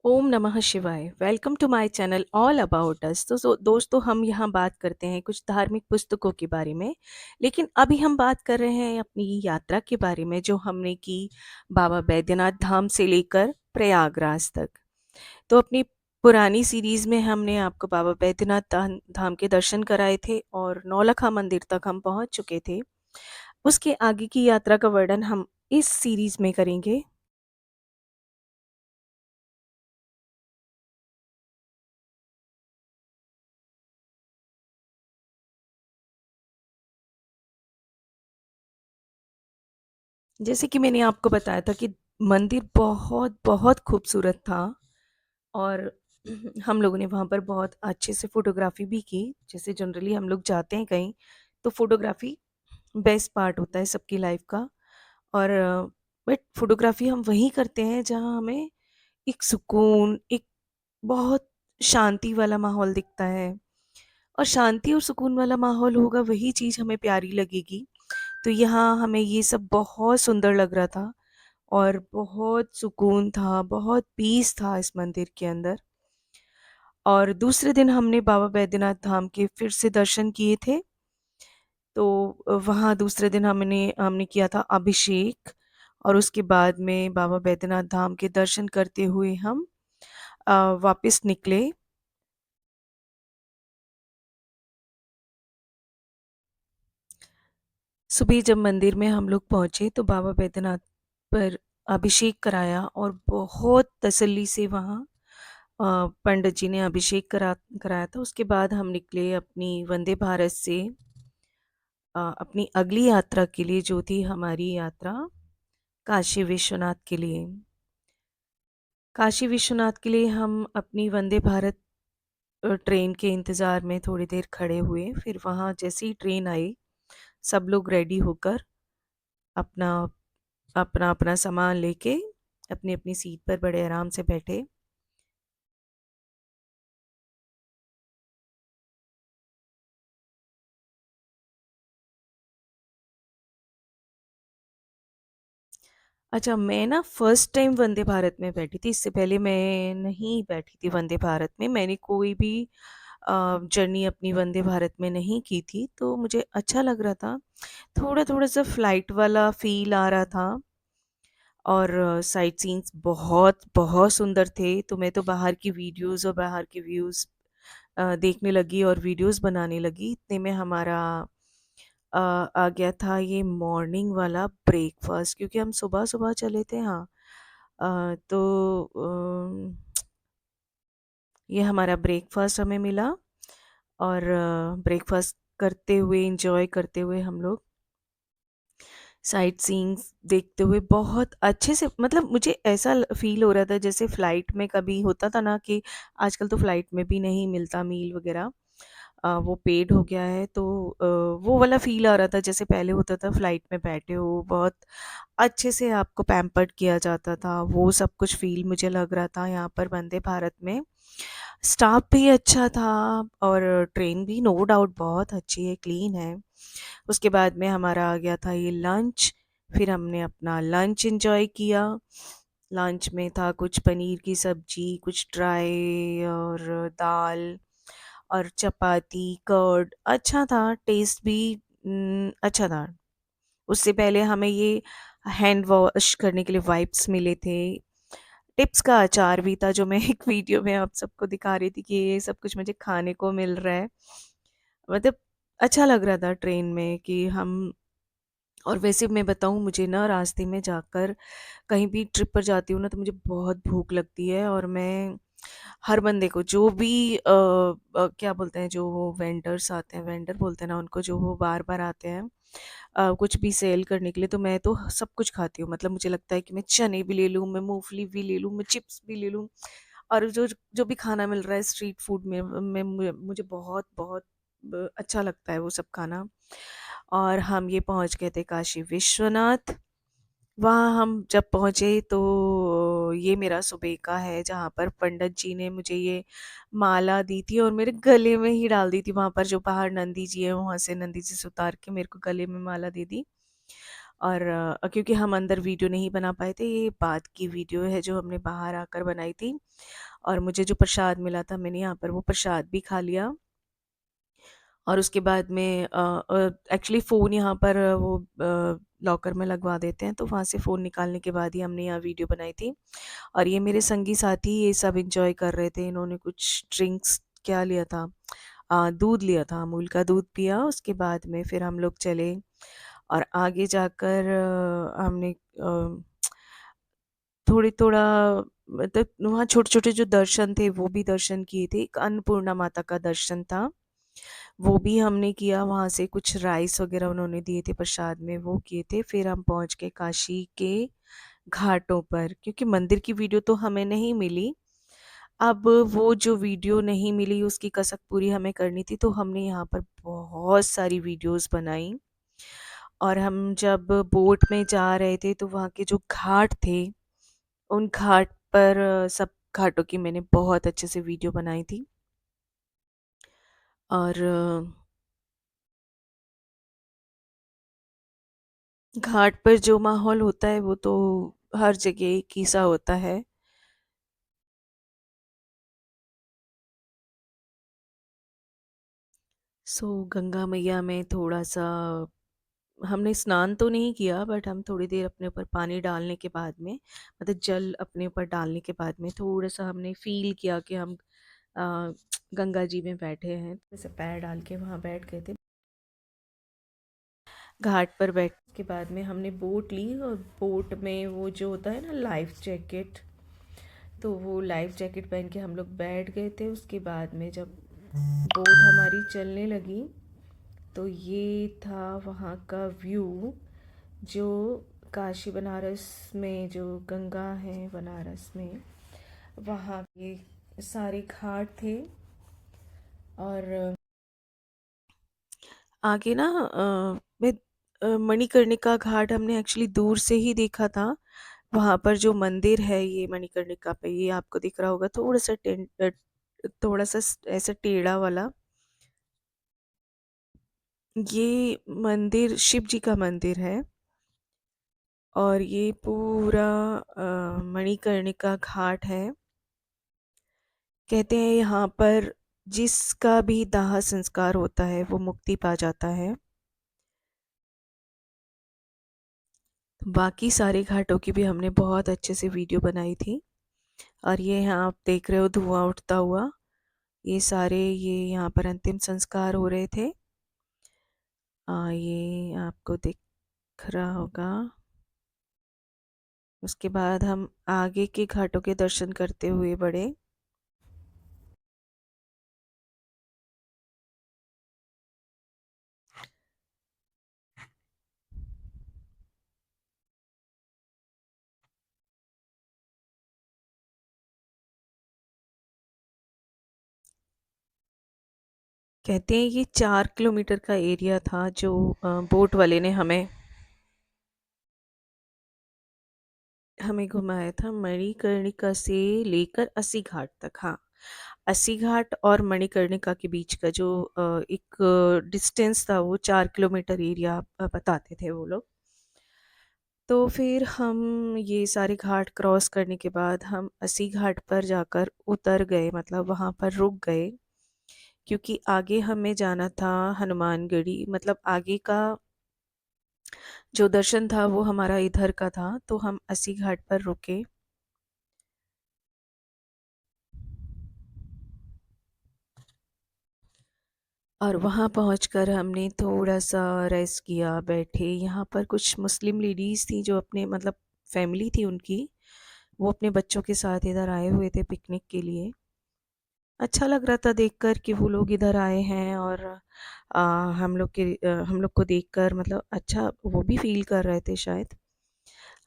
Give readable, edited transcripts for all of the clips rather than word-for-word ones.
ओम नमः शिवाय। Welcome to my channel all about us. दोस्तों, हम यहाँ बात करते हैं कुछ धार्मिक पुस्तकों के बारे में। लेकिन अभी हम बात कर रहे हैं अपनी यात्रा के बारे में जो हमने की बाबा बैद्यनाथ धाम से लेकर प्रयागराज तक। तो अपनी पुरानी सीरीज़ में हमने आपको बाबा बैद्यनाथ धाम के दर्शन कराए थे और नौलखा मंदिर तक हम पहुँच चुके थे। उसके आगे की यात्रा का वर्णन हम इस सीरीज़ में करेंगे। जैसे कि मैंने आपको बताया था कि मंदिर बहुत बहुत खूबसूरत था और हम लोगों ने वहाँ पर बहुत अच्छे से फ़ोटोग्राफ़ी भी की। जैसे जनरली हम लोग जाते हैं कहीं तो फ़ोटोग्राफ़ी बेस्ट पार्ट होता है सबकी लाइफ़ का। और बट फ़ोटोग्राफ़ी हम वहीं करते हैं जहाँ हमें एक सुकून, एक बहुत शांति वाला माहौल दिखता है। और शांति और सुकून वाला माहौल होगा वही चीज़ हमें प्यारी लगेगी। तो यहाँ हमें ये सब बहुत सुंदर लग रहा था और बहुत सुकून था, बहुत पीस था इस मंदिर के अंदर। और दूसरे दिन हमने बाबा बैद्यनाथ धाम के फिर से दर्शन किए थे। तो वहाँ दूसरे दिन हमने हमने किया था अभिषेक और उसके बाद में बाबा बैद्यनाथ धाम के दर्शन करते हुए हम अ, वापस निकले। सुबह जब मंदिर में हम लोग पहुँचे तो बाबा बैद्यनाथ पर अभिषेक कराया और बहुत तसल्ली से वहाँ पंडित जी ने अभिषेक कराया था। उसके बाद हम निकले अपनी वंदे भारत से अपनी अगली यात्रा के लिए जो थी हमारी यात्रा काशी विश्वनाथ के लिए। काशी विश्वनाथ के लिए हम अपनी वंदे भारत ट्रेन के इंतज़ार में थोड़ी देर खड़े हुए। फिर वहाँ जैसे ही ट्रेन आई सब लोग रेडी होकर अपना अपना अपना सामान लेके अपनी अपनी सीट पर बड़े आराम से बैठे। अच्छा, मैं ना फर्स्ट टाइम वंदे भारत में बैठी थी, इससे पहले मैं नहीं बैठी थी वंदे भारत में। मैंने कोई भी जर्नी अपनी वंदे भारत में नहीं की थी, तो मुझे अच्छा लग रहा था। थोड़ा-थोड़ा सा फ्लाइट वाला फ़ील आ रहा था और साइट सीइंग्स बहुत सुंदर थे, तो मैं तो बाहर की वीडियोज़ और बाहर के व्यूज़ देखने लगी और वीडियोज़ बनाने लगी। इतने में हमारा आ गया था ये मॉर्निंग वाला ब्रेकफ़ास्ट, क्योंकि हम सुबह-सुबह चले थे। हाँ। तो ये हमारा ब्रेकफ़ास्ट हमें मिला और ब्रेकफ़ास्ट करते हुए, एन्जॉय करते हुए हम लोग साइट सीइंग्स देखते हुए बहुत अच्छे से, मतलब मुझे ऐसा फ़ील हो रहा था जैसे फ़्लाइट में कभी होता था ना कि आजकल तो फ़्लाइट में भी नहीं मिलता मील वग़ैरह। वो पेड हो गया है, तो वो वाला फ़ील आ रहा था जैसे पहले होता था फ़्लाइट में बैठे हो, बहुत अच्छे से आपको पैम्पर्ड किया जाता था। वो सब कुछ फ़ील मुझे लग रहा था यहाँ पर वंदे भारत में। स्टाफ भी अच्छा था और ट्रेन भी नो डाउट बहुत अच्छी है, क्लीन है। उसके बाद में हमारा आ गया था ये लंच। फिर हमने अपना लंच एन्जॉय किया। लंच में था कुछ पनीर की सब्ज़ी, कुछ ड्राई और दाल और चपाती, कर्ड। अच्छा था, टेस्ट भी अच्छा था। उससे पहले हमें ये हैंड वॉश करने के लिए वाइप्स मिले थे। टिप्स का अचार भी था जो मैं एक वीडियो में आप सबको दिखा रही थी कि ये सब कुछ मुझे खाने को मिल रहा है। मतलब अच्छा लग रहा था ट्रेन में कि हम। और वैसे मैं बताऊँ, मुझे ना रास्ते में जाकर कहीं भी ट्रिप पर जाती हूँ ना तो मुझे बहुत भूख लगती है और मैं हर बंदे को जो भी क्या बोलते हैं, जो वो वेंडर्स आते हैं, वेंडर बोलते हैं ना उनको, जो वो बार-बार आते हैं कुछ भी सेल करने के लिए, तो मैं तो सब कुछ खाती हूँ। मतलब मुझे लगता है कि मैं चने भी ले लूँ, मैं मूँगफली भी ले लूँ, मैं चिप्स भी ले लूँ और जो जो भी खाना मिल रहा है स्ट्रीट फूड में, मैं मुझे बहुत-बहुत अच्छा लगता है वो सब खाना। और हम ये पहुँच गए थे काशी विश्वनाथ। वहाँ हम जब पहुँचे तो ये मेरा सुबह का है जहाँ पर पंडित जी ने मुझे ये माला दी थी और मेरे गले में ही डाल दी थी। वहाँ पर जो बाहर नंदी जी हैं, वहाँ से नंदी जी से उतार के मेरे को गले में माला दे दी। और क्योंकि हम अंदर वीडियो नहीं बना पाए थे, ये बाद की वीडियो है जो हमने बाहर आकर बनाई थी। और मुझे जो प्रसाद मिला था, मैंने यहाँ पर वो प्रसाद भी खा लिया। और उसके बाद में एक्चुअली फ़ोन यहाँ पर वो लॉकर में लगवा देते हैं, तो वहाँ से फ़ोन निकालने के बाद ही हमने यहाँ वीडियो बनाई थी। और ये मेरे संगी साथी ये सब एंजॉय कर रहे थे। इन्होंने कुछ ड्रिंक्स क्या लिया था, दूध लिया था, अमूल का दूध पिया। उसके बाद में फिर हम लोग चले और आगे जाकर हमने थोड़ा मतलब वहाँ छोटे-छोटे जो दर्शन थे वो भी दर्शन किए थे। एक अन्नपूर्णा माता का दर्शन था, वो भी हमने किया। वहाँ से कुछ राइस वग़ैरह उन्होंने दिए थे प्रसाद में, वो किए थे। फिर हम पहुँच गए काशी के घाटों पर, क्योंकि मंदिर की वीडियो तो हमें नहीं मिली। अब वो जो वीडियो नहीं मिली उसकी कसक पूरी हमें करनी थी, तो हमने यहाँ पर बहुत सारी वीडियोज़ बनाई। और हम जब बोट में जा रहे थे तो वहाँ के जो घाट थे, उन घाट पर सब घाटों की मैंने बहुत अच्छे से वीडियो बनाई थी। और घाट पर जो माहौल होता है वो तो हर जगह एक ही सा होता है। सो गंगा मैया में थोड़ा-सा हमने स्नान तो नहीं किया, बट हम थोड़ी देर अपने ऊपर पानी डालने के बाद में, मतलब जल अपने ऊपर डालने के बाद में थोड़ा-सा हमने फ़ील किया कि हम अ, गंगा जी में बैठे हैं। जैसे पैर डाल के वहाँ बैठ गए थे। घाट पर बैठ के बाद में हमने बोट ली, और बोट में वो जो होता है ना लाइफ जैकेट, तो वो लाइफ जैकेट पहन के हम लोग बैठ गए थे। उसके बाद में जब बोट हमारी चलने लगी, तो ये था वहाँ का व्यू, जो काशी बनारस में जो गंगा है बनारस में, वहाँ के सारे घाट थे। और आगे ना मणिकर्णिका घाट हमने एक्चुअली दूर से ही देखा था। वहाँ पर जो मंदिर है ये मणिकर्णिका पे, ये आपको दिख रहा होगा थोड़ा-सा थोड़ा-सा ऐसा टेढ़ा वाला। ये मंदिर शिव जी का मंदिर है। और ये पूरा मणिकर्णिका घाट है। कहते हैं यहाँ पर जिसका भी दाह संस्कार होता है वो मुक्ति पा जाता है। बाकी सारे घाटों की भी हमने बहुत अच्छे से वीडियो बनाई थी। और ये यहाँ आप देख रहे हो धुआं उठता हुआ, ये सारे ये यहाँ पर अंतिम संस्कार हो रहे थे। ये आपको दिख रहा होगा। उसके बाद हम आगे के घाटों के दर्शन करते हुए बढ़े। कहते हैं ये 4 किलोमीटर का एरिया था जो बोट वाले ने हमें हमें घुमाया था, मणिकर्णिका से लेकर 80 घाट तक। हाँ, 80 घाट और मणिकर्णिका के बीच का जो एक डिस्टेंस था वो 4 किलोमीटर एरिया बताते थे वो लोग। तो फिर हम ये सारे घाट क्रॉस करने के बाद हम 80 घाट पर जाकर उतर गए, मतलब वहाँ पर रुक गए, क्योंकि आगे हमें जाना था हनुमानगढ़ी। मतलब आगे का जो दर्शन था वो हमारा इधर का था, तो हम 80 घाट पर रुके। और वहाँ पहुँचकर हमने थोड़ा-सा रेस्ट किया, बैठे। यहाँ पर कुछ मुस्लिम लेडीज़ थी जो अपने मतलब फैमिली थी उनकी, वो अपने बच्चों के साथ इधर आए हुए थे पिकनिक के लिए। अच्छा लग रहा था देखकर कि वो लोग इधर आए हैं। और हम लोग को देखकर मतलब अच्छा वो भी फ़ील कर रहे थे शायद।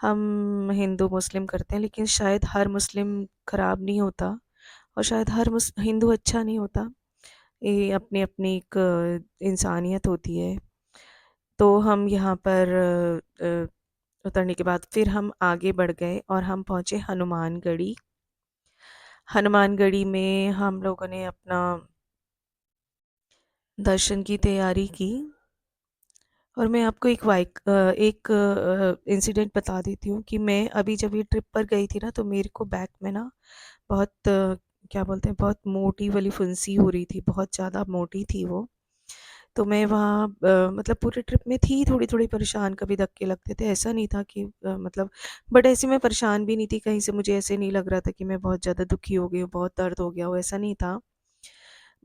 हम हिंदू मुस्लिम करते हैं, लेकिन शायद हर मुस्लिम खराब नहीं होता, और शायद हर हिंदू अच्छा नहीं होता। ये अपनी-अपनी एक इंसानियत होती है। तो हम यहाँ पर उतरने के बाद फिर हम आगे बढ़ गए और हम पहुँचे हनुमानगढ़ी। हनुमानगढ़ी में हम लोगों ने अपना दर्शन की तैयारी की। और मैं आपको एक इंसिडेंट बता देती हूँ कि मैं अभी जब ये ट्रिप पर गई थी ना, तो मेरे को बैक में ना बहुत क्या बोलते हैं, बहुत मोटी वाली फुंसी हो रही थी, बहुत ज़्यादा मोटी थी वो। तो मैं वहाँ मतलब पूरे ट्रिप में थी थोड़ी-थोड़ी परेशान, कभी धक्के लगते थे, ऐसा नहीं था कि मतलब, बट ऐसे मैं परेशान भी नहीं थी, कहीं से मुझे ऐसे नहीं लग रहा था कि मैं बहुत ज़्यादा दुखी हो गई हूँ, बहुत दर्द हो गया हो, ऐसा नहीं था।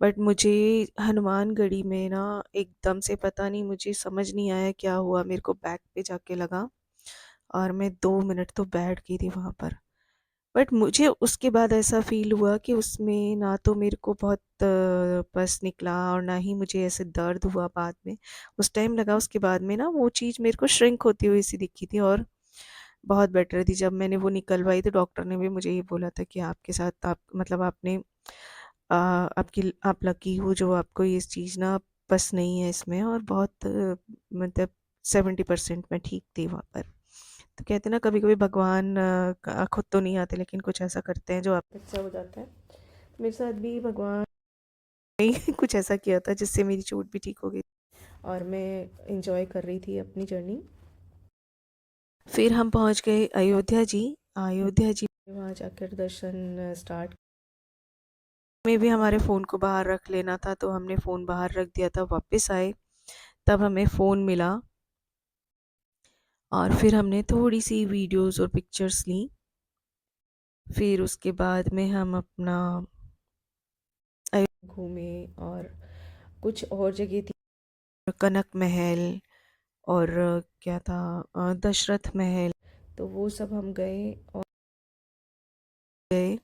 बट मुझे हनुमानगढ़ी में ना एकदम से पता नहीं, मुझे समझ नहीं आया क्या हुआ, मेरे को बैक पे जाके लगा और मैं 2 मिनट तो बैठ गई थी वहाँ पर। बट मुझे उसके बाद ऐसा फ़ील हुआ कि उसमें ना तो मेरे को बहुत पस निकला और ना ही मुझे ऐसे दर्द हुआ बाद में। उस टाइम लगा, उसके बाद में ना वो चीज़ मेरे को श्रिंक होती हुई सी दिखी थी और बहुत बेटर थी। जब मैंने वो निकलवाई तो डॉक्टर ने भी मुझे ये बोला था कि आपके साथ आप मतलब आपने आप लकी हो जो आपको ये चीज़ ना बस नहीं है इसमें, और बहुत मतलब 70% मैं ठीक थी वहाँ पर। तो कहते हैं ना, कभी-कभी भगवान खुद तो नहीं आते, लेकिन कुछ ऐसा करते हैं जो आप अच्छा हो जाता है। मेरे साथ भी भगवान ने कुछ ऐसा किया था जिससे मेरी चोट भी ठीक हो गई और मैं एंजॉय कर रही थी अपनी जर्नी। फिर हम पहुंच गए अयोध्या जी। अयोध्या जी वहाँ जाकर दर्शन स्टार्ट में भी हमारे फ़ोन को बाहर रख लेना था, तो हमने फ़ोन बाहर रख दिया था। वापस आए तब हमें फ़ोन मिला और फिर हमने थोड़ी सी वीडियोस और पिक्चर्स ली। फिर उसके बाद में हम अपना घूमे और कुछ और जगह थी, कनक महल और क्या था, दशरथ महल, तो वो सब हम गए और गए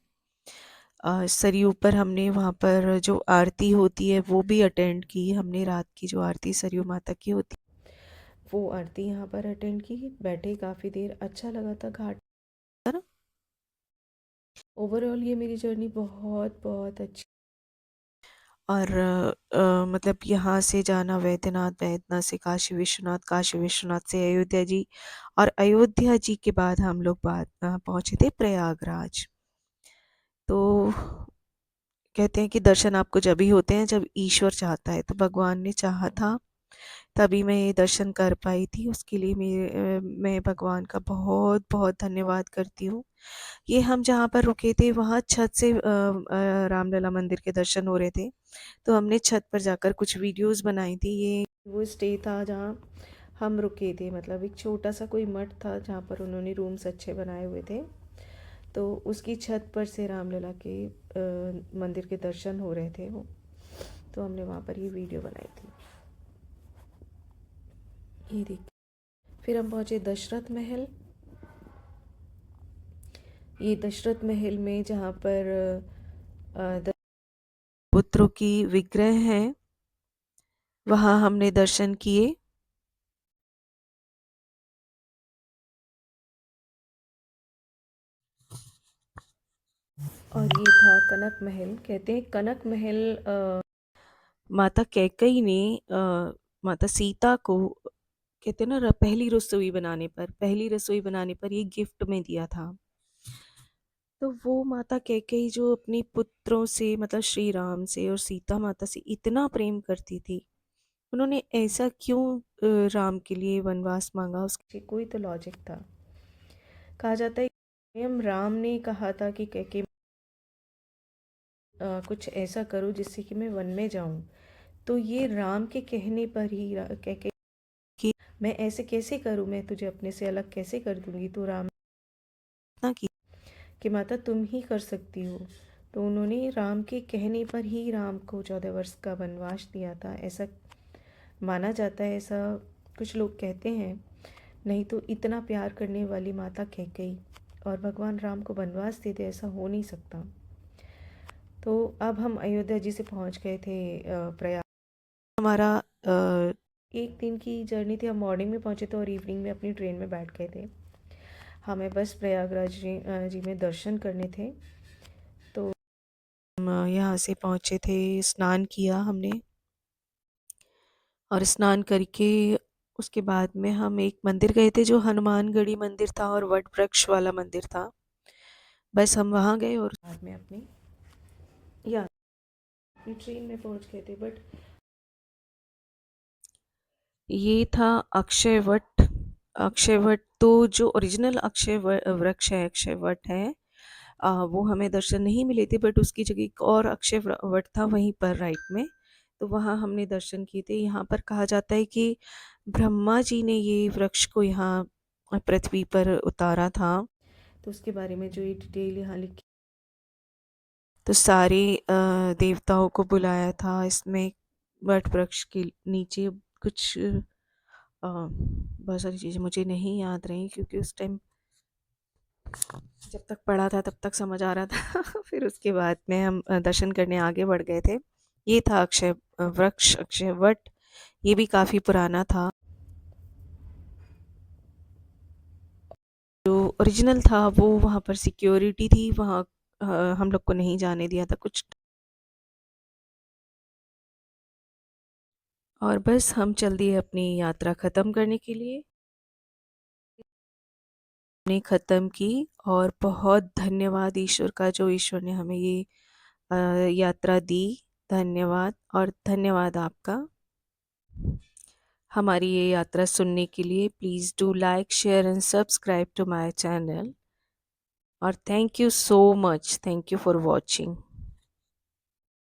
सरयू पर हमने वहाँ पर जो आरती होती है वो भी अटेंड की हमने। रात की जो आरती सरयू माता की होती, वो आरती यहाँ पर अटेंड की। बैठे काफ़ी देर, अच्छा लगा था घाट पर। ओवरऑल ये मेरी जर्नी बहुत बहुत अच्छी। और मतलब यहाँ से जाना वैद्यनाथ, वैद्यनाथ से काशी विश्वनाथ, काशी विश्वनाथ से अयोध्या जी, और अयोध्या जी के बाद हम लोग पहुँचे थे प्रयागराज। तो कहते हैं कि दर्शन आपको जब ही होते हैं जब ईश्वर चाहता है, तो भगवान ने चाहा था तभी मैं ये दर्शन कर पाई थी। उसके लिए मैं भगवान का बहुत बहुत धन्यवाद करती हूँ। ये हम जहाँ पर रुके थे वहाँ छत से रामलला मंदिर के दर्शन हो रहे थे, तो हमने छत पर जाकर कुछ वीडियोस बनाई थी। ये वो स्टे था जहाँ हम रुके थे, मतलब एक छोटा सा कोई मठ था जहाँ पर उन्होंने रूम्स अच्छे बनाए हुए थे, तो उसकी छत पर से रामलला के मंदिर के दर्शन हो रहे थे वो, तो हमने वहाँ पर ये वीडियो बनाई थी। ये देख, फिर हम पहुँचे दशरथ महल। ये दशरथ महल में जहाँ पर पुत्रों की विग्रह हैं, वहाँ हमने दर्शन किए। और ये था कनक महल। कहते हैं कनक महल माता कैकेयी ने माता सीता को, कहते हैं ना, पहली रसोई बनाने पर ये गिफ्ट में दिया था। तो वो माता कैकेयी जो अपने पुत्रों से, मतलब श्री राम से और सीता माता से इतना प्रेम करती थी, उन्होंने ऐसा क्यों राम के लिए वनवास मांगा, उसके कोई तो लॉजिक था। कहा जाता है स्वयं राम ने कहा था कि कैकेयी कुछ ऐसा करो जिससे कि मैं वन में जाऊं, तो ये राम के कहने पर ही कैकेयी कि मैं ऐसे कैसे करूं, मैं तुझे अपने से अलग कैसे कर दूंगी, तो राम ना कि माता तुम ही कर सकती हो। तो उन्होंने राम के कहने पर ही राम को 14 वर्ष का वनवास दिया था, ऐसा माना जाता है, ऐसा कुछ लोग कहते हैं। नहीं तो इतना प्यार करने वाली माता कैकेयी और भगवान राम को वनवास देते, ऐसा हो नहीं सकता। तो अब हम अयोध्या जी से पहुंच गए थे प्रयाग। हमारा एक दिन की जर्नी थी, हम मॉर्निंग में पहुंचे थे और इवनिंग में अपनी ट्रेन में बैठ गए थे। हमें बस प्रयागराज जी में दर्शन करने थे, तो हम यहाँ से पहुँचे थे, स्नान किया हमने और स्नान करके उसके बाद में हम एक मंदिर गए थे जो हनुमानगढ़ी मंदिर था और वट वृक्ष वाला मंदिर था। बस हम वहाँ गए और बाद में अपनी ट्रेन में पहुँच गए थे। बट ये था अक्षय वट। अक्षय वट तो जो ओरिजिनल वृक्ष है, अक्षय वट है, वो हमें दर्शन नहीं मिले थे, बट उसकी जगह एक और अक्षय वट था वहीं पर राइट में, तो वहाँ हमने दर्शन किए थे। यहाँ पर कहा जाता है कि ब्रह्मा जी ने ये वृक्ष को यहाँ पृथ्वी पर उतारा था, तो उसके बारे में जो ये डिटेल यहाँ लिखी, तो सारे देवताओं को बुलाया था इसमें। वट वृक्ष के नीचे कुछ बहुत सारी चीज़ें मुझे नहीं याद रही, क्योंकि उस टाइम जब तक पढ़ा था तब तक समझ आ रहा था फिर उसके बाद में हम दर्शन करने आगे बढ़ गए थे। ये था अक्षय वृक्ष, अक्षय वट। ये भी काफ़ी पुराना था। जो ओरिजिनल था वो वहाँ पर सिक्योरिटी थी, वहाँ हम लोग को नहीं जाने दिया था कुछ। और बस हम चल दिए अपनी यात्रा ख़त्म करने के लिए। ने ख़त्म की, और बहुत धन्यवाद ईश्वर का, जो ईश्वर ने हमें ये यात्रा दी। धन्यवाद, और धन्यवाद आपका हमारी ये यात्रा सुनने के लिए। Please do like, share and subscribe to my channel, और thank you so much, thank you for watching.